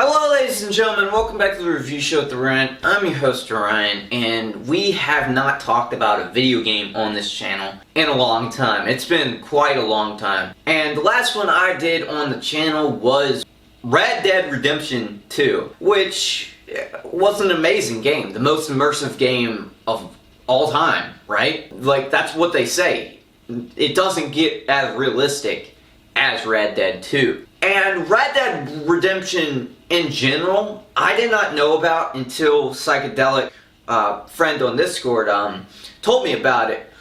Hello ladies and gentlemen, welcome back to the review show at the Orion. I'm your host Orion, and we have not talked about a video game on this channel in a long time. It's been quite a long time. And the last one I did on the channel was Red Dead Redemption 2, which was an amazing game. The most immersive game of all time, right? Like, that's what they say. It doesn't get as realistic as Red Dead 2. And Red Dead Redemption in general, I did not know about until Psychedelic friend on Discord told me about it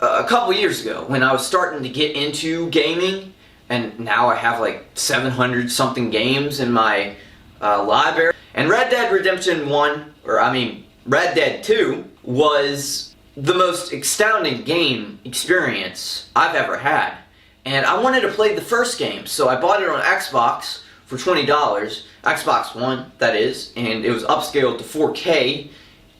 a couple years ago when I was starting to get into gaming, and now I have like 700 something games in my library. And Red Dead Redemption 1, Red Dead 2 was the most astounding game experience I've ever had. And I wanted to play the first game, so I bought it on Xbox for $20, Xbox One, that is, and it was upscaled to 4K,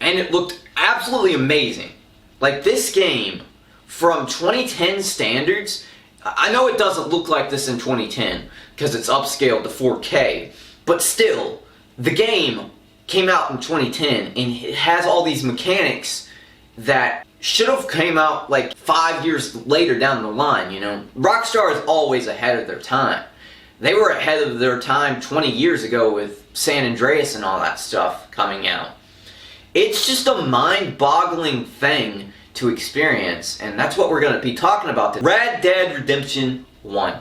and it looked absolutely amazing. Like, this game, from 2010 standards, I know it doesn't look like this in 2010, because it's upscaled to 4K, but still, the game came out in 2010, and it has all these mechanics that should have came out like 5 years later down the line, you know. Rockstar is always ahead of their time. They were ahead of their time 20 years ago with San Andreas and all that stuff coming out. It's just a mind-boggling thing to experience, and that's what we're going to be talking about today. Red Dead Redemption 1.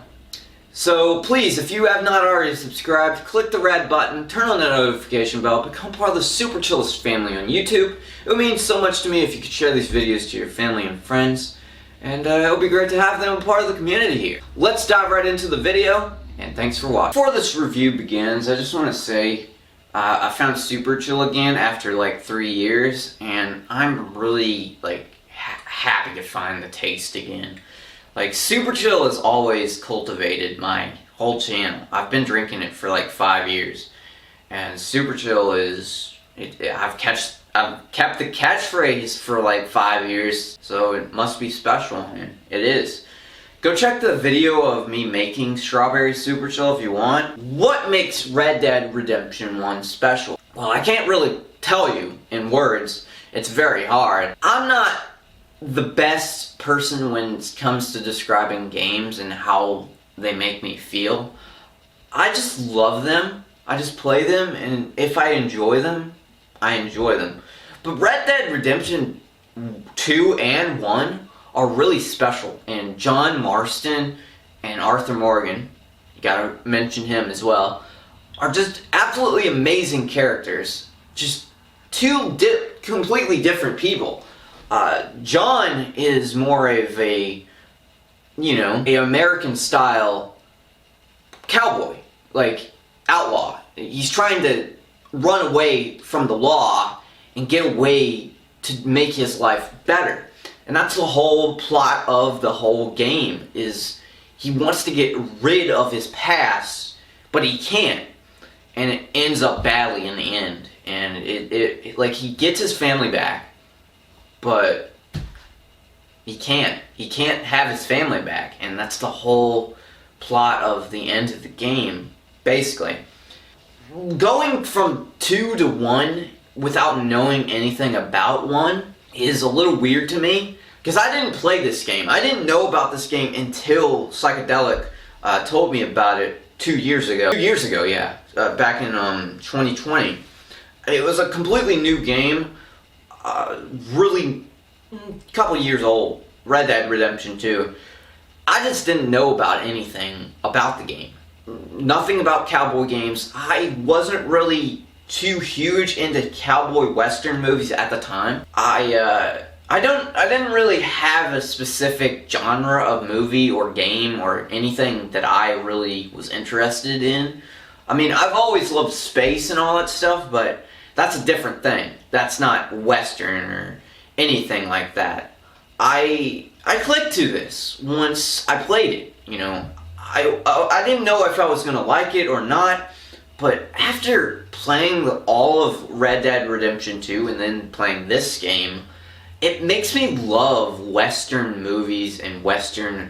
So please, if you have not already subscribed, click the red button, turn on the notification bell, become part of the Super Chillest family on YouTube. It would mean so much to me if you could share these videos to your family and friends, and it would be great to have them a part of the community here. Let's dive right into the video, and thanks for watching. Before this review begins, I just want to say I found Super Chill again after like 3 years, and I'm really like happy to find the taste again. Like, Super Chill has always cultivated my whole channel. I've been drinking it for like 5 years. And Super Chill is... I've kept the catchphrase for like 5 years, so it must be special, and it is. Go check the video of me making Strawberry Super Chill if you want. What makes Red Dead Redemption 1 special? Well, I can't really tell you in words. It's very hard. I'm not the best person when it comes to describing games and how they make me feel. I just love them. I just play them, and if I enjoy them, I enjoy them. But Red Dead Redemption 2 and 1 are really special, and John Marston and Arthur Morgan, you gotta mention him as well, are just absolutely amazing characters. Just two completely different people. John is more of a, you know, a American style cowboy, like outlaw. He's trying to run away from the law and get away to make his life better. And that's the whole plot of the whole game, is he wants to get rid of his past, but he can't. And it ends up badly in the end. And it like, he gets his family back, but he can't have his family back, and that's the whole plot of the end of the game, basically. Going from 2 to 1 without knowing anything about 1 is a little weird to me, because I didn't play this game. I didn't know about this game until Psychedelic told me about it 2 years ago. 2 years ago, yeah, back in 2020. It was a completely new game. Really a couple years old, Red Dead Redemption 2. I just didn't know about anything about the game. Nothing about cowboy games. I wasn't really too huge into cowboy western movies at the time. I didn't really have a specific genre of movie or game or anything that I really was interested in. I mean, I've always loved space and all that stuff, but that's a different thing. That's not western or anything like that. I clicked to this once I played it, you know. I didn't know if I was going to like it or not, but after playing all of Red Dead Redemption 2 and then playing this game, it makes me love western movies and western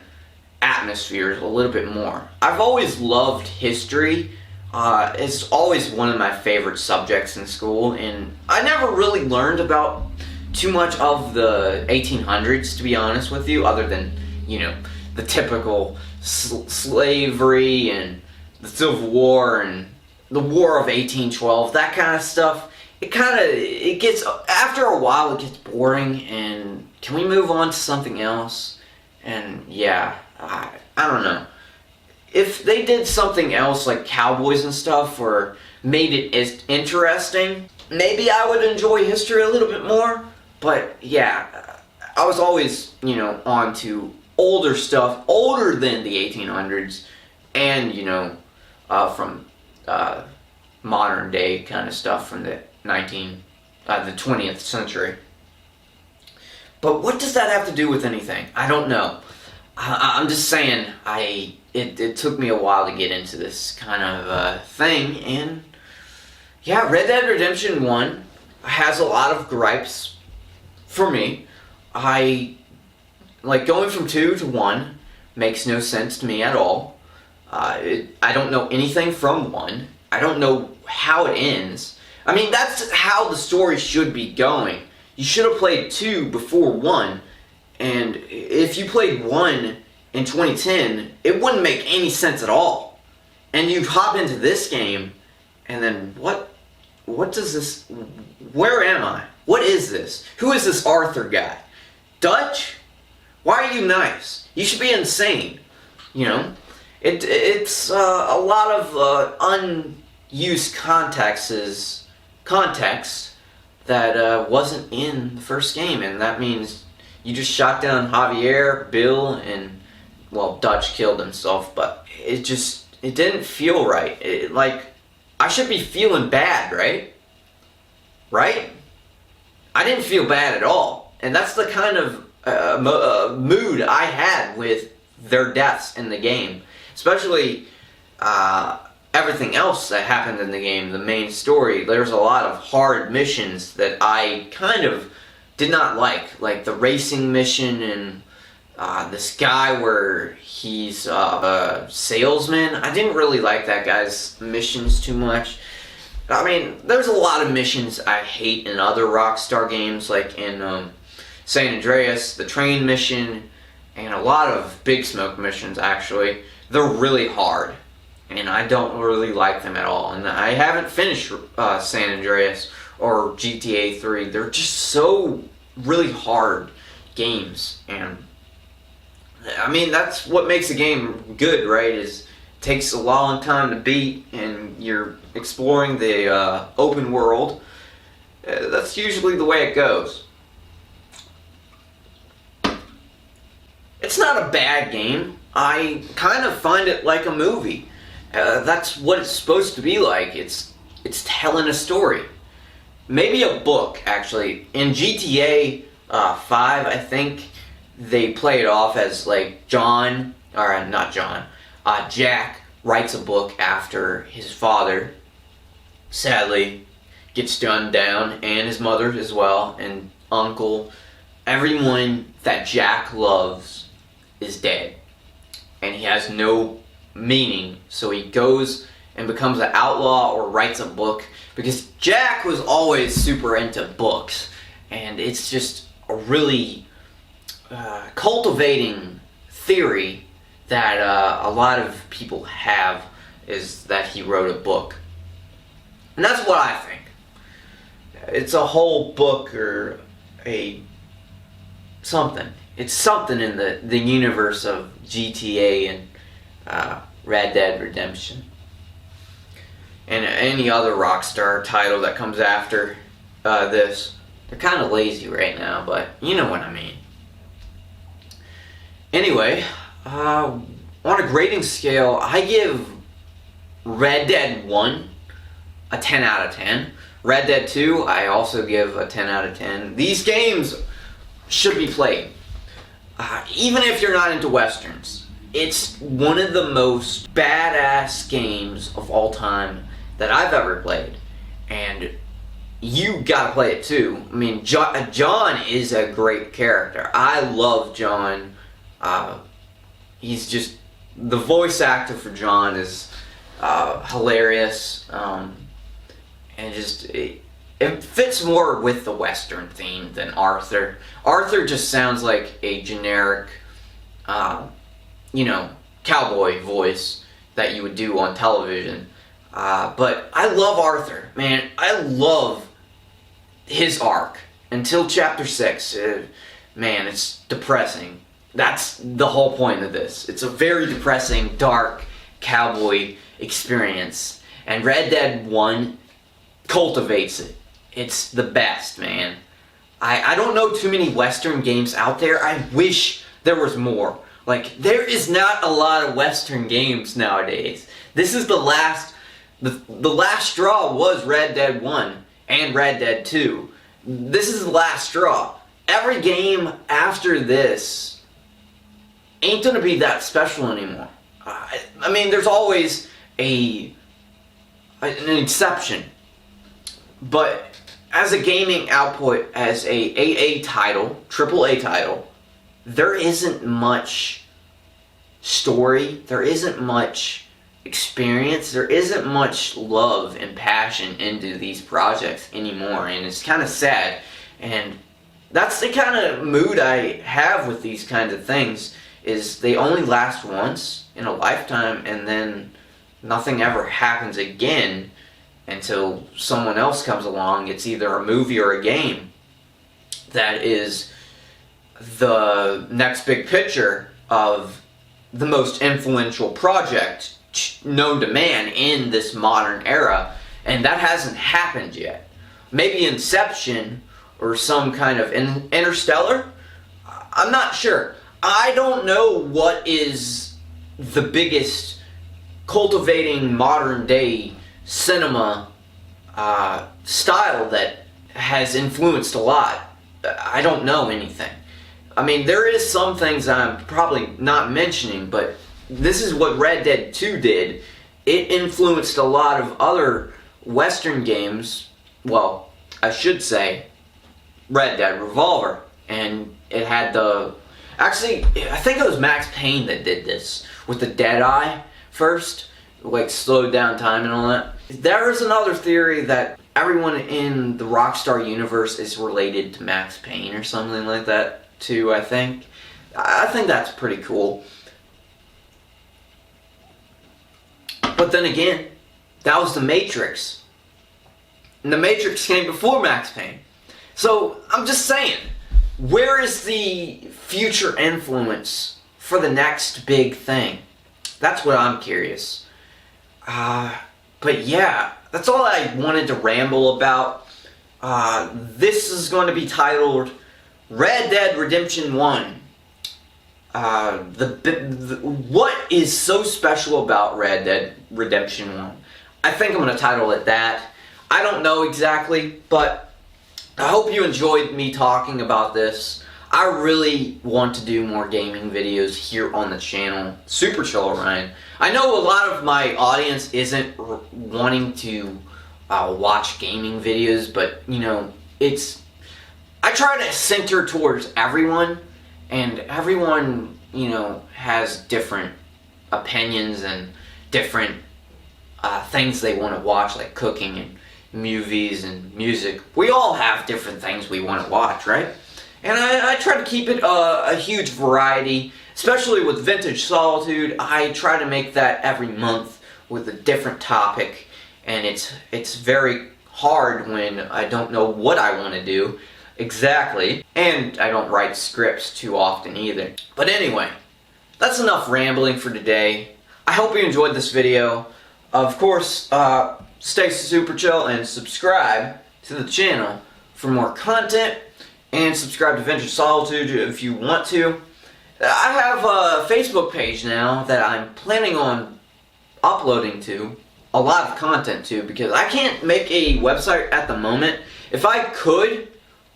atmospheres a little bit more. I've always loved history. It's always one of my favorite subjects in school, and I never really learned about too much of the 1800s, to be honest with you, other than, you know, the typical slavery and the Civil War and the War of 1812, that kind of stuff. It gets, after a while, it gets boring, and can we move on to something else? And yeah, I don't know. If they did something else like cowboys and stuff, or made it as interesting, maybe I would enjoy history a little bit more. But yeah, I was always, you know, on to older stuff, older than the 1800s, and, you know, from modern day kind of stuff from the 20th century. But what does that have to do with anything? I don't know. I'm just saying, it took me a while to get into this kind of thing, and yeah, Red Dead Redemption 1 has a lot of gripes for me. Like, going from 2 to 1 makes no sense to me at all. I don't know anything from 1. I don't know how it ends. I mean, that's how the story should be going. You should have played 2 before 1, and if you played 1 in 2010, it wouldn't make any sense at all. And you hop into this game, and then what does this, where am I? What is this? Who is this Arthur guy? Dutch? Why are you nice? You should be insane. You know? It's a lot of unused context that wasn't in the first game, and that means you just shot down Javier, Bill, and, well, Dutch killed himself, but it didn't feel right. Like, I should be feeling bad, right? Right? I didn't feel bad at all, and that's the kind of mood I had with their deaths in the game, especially everything else that happened in the game, the main story. There's a lot of hard missions that I kind of did not like the racing mission, and this guy where he's a salesman. I didn't really like that guy's missions too much. I mean, there's a lot of missions I hate in other Rockstar games, like in San Andreas, the train mission, and a lot of Big Smoke missions, actually. They're really hard, and I don't really like them at all. And I haven't finished San Andreas or GTA 3. They're just so really hard games, and I mean, that's what makes a game good, right? Is it takes a long time to beat, and you're exploring the open world. That's usually the way it goes. It's not a bad game. I kind of find it like a movie. That's what it's supposed to be like. It's telling a story. Maybe a book, actually. In GTA 5, I think they play it off as like Jack writes a book after his father, sadly, gets gunned down, and his mother as well, and uncle. Everyone that Jack loves is dead, and he has no meaning, so he goes and becomes an outlaw or writes a book, because Jack was always super into books, and it's just a really cultivating theory that a lot of people have, is that he wrote a book. And that's what I think. It's a whole book or something. It's something in the universe of GTA and Red Dead Redemption. And any other Rockstar title that comes after this. They're kind of lazy right now, but you know what I mean. Anyway, on a grading scale, I give Red Dead 1 a 10 out of 10. Red Dead 2, I also give a 10 out of 10. These games should be played. Even if you're not into Westerns. It's one of the most badass games of all time that I've ever played. And you gotta play it too. I mean, John is a great character. I love John. He's just, the voice actor for John is hilarious, and just it fits more with the Western theme than Arthur. Arthur just sounds like a generic, cowboy voice that you would do on television. But I love Arthur, man. I love his arc until chapter 6. Man, it's depressing. That's the whole point of this. It's a very depressing, dark cowboy experience. And Red Dead 1 cultivates it. It's the best, man. I don't know too many Western games out there. I wish there was more. Like, there is not a lot of Western games nowadays. This is the last straw was Red Dead 1 and Red Dead 2. This is the last straw. Every game after this ain't gonna be that special anymore. I mean, there's always an exception. But as a gaming output, as a AA title, AAA title, there isn't much story, there isn't much experience, there isn't much love and passion into these projects anymore, and it's kind of sad. And that's the kind of mood I have with these kinds of things, is they only last once in a lifetime, and then nothing ever happens again until someone else comes along. It's either a movie or a game that is the next big picture of the most influential project known to man in this modern era, and that hasn't happened yet. Maybe Inception or some kind of Interstellar? I'm not sure. I don't know what is the biggest cultivating modern day cinema style that has influenced a lot. I don't know anything. I mean, there is some things I'm probably not mentioning, but this is what Red Dead 2 did. It influenced a lot of other Western games. Well, I should say Red Dead Revolver. And it had actually, I think it was Max Payne that did this with the Deadeye first, like slowed down time and all that. There is another theory that everyone in the Rockstar universe is related to Max Payne or something like that too, I think. I think that's pretty cool. But then again, that was The Matrix. And The Matrix came before Max Payne. So, I'm just saying, where is the future influence for the next big thing? That's what I'm curious. But yeah, that's all I wanted to ramble about. This is going to be titled Red Dead Redemption 1. What is so special about Red Dead Redemption 1? I think I'm going to title it that. I don't know exactly, but I hope you enjoyed me talking about this. I really want to do more gaming videos here on the channel. Super Chill Orion. I know a lot of my audience isn't wanting to watch gaming videos, but you know, I try to center towards everyone, and everyone, you know, has different opinions and different things they want to watch, like cooking and movies and music. We all have different things we want to watch, right? And I try to keep it a huge variety, especially with Vintage Solitude. I try to make that every month with a different topic, and it's very hard when I don't know what I want to do exactly, and I don't write scripts too often either. But anyway, that's enough rambling for today. I hope you enjoyed this video. Of course, stay super chill and subscribe to the channel for more content, and subscribe to Vintage Solitude if you want to. I have a Facebook page now that I'm planning on uploading to a lot of content to, because I can't make a website at the moment. If I could,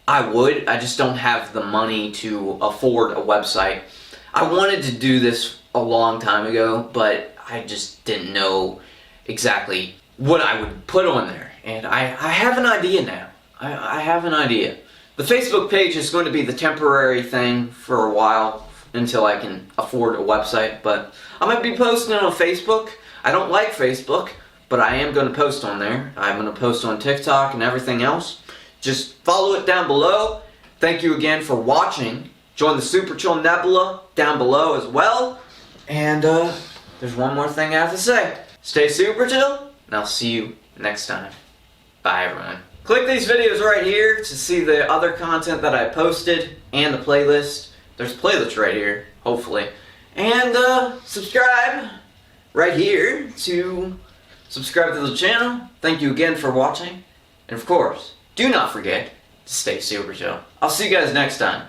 I would. I just don't have the money to afford a website. I wanted to do this a long time ago, but I just didn't know exactly what I would put on there. And I have an idea now. I have an idea. The Facebook page is going to be the temporary thing for a while until I can afford a website, but I'm going to be posting it on Facebook. I don't like Facebook, but I am going to post on there. I'm going to post on TikTok and everything else. Just follow it down below. Thank you again for watching. Join the Super Chill Nebula down below as well. And there's one more thing I have to say. Stay super chill, and I'll see you next time. Bye, everyone. Click these videos right here to see the other content that I posted and the playlist. There's a playlist right here, hopefully. And subscribe right here to subscribe to the channel. Thank you again for watching. And of course, do not forget to stay super chill. I'll see you guys next time.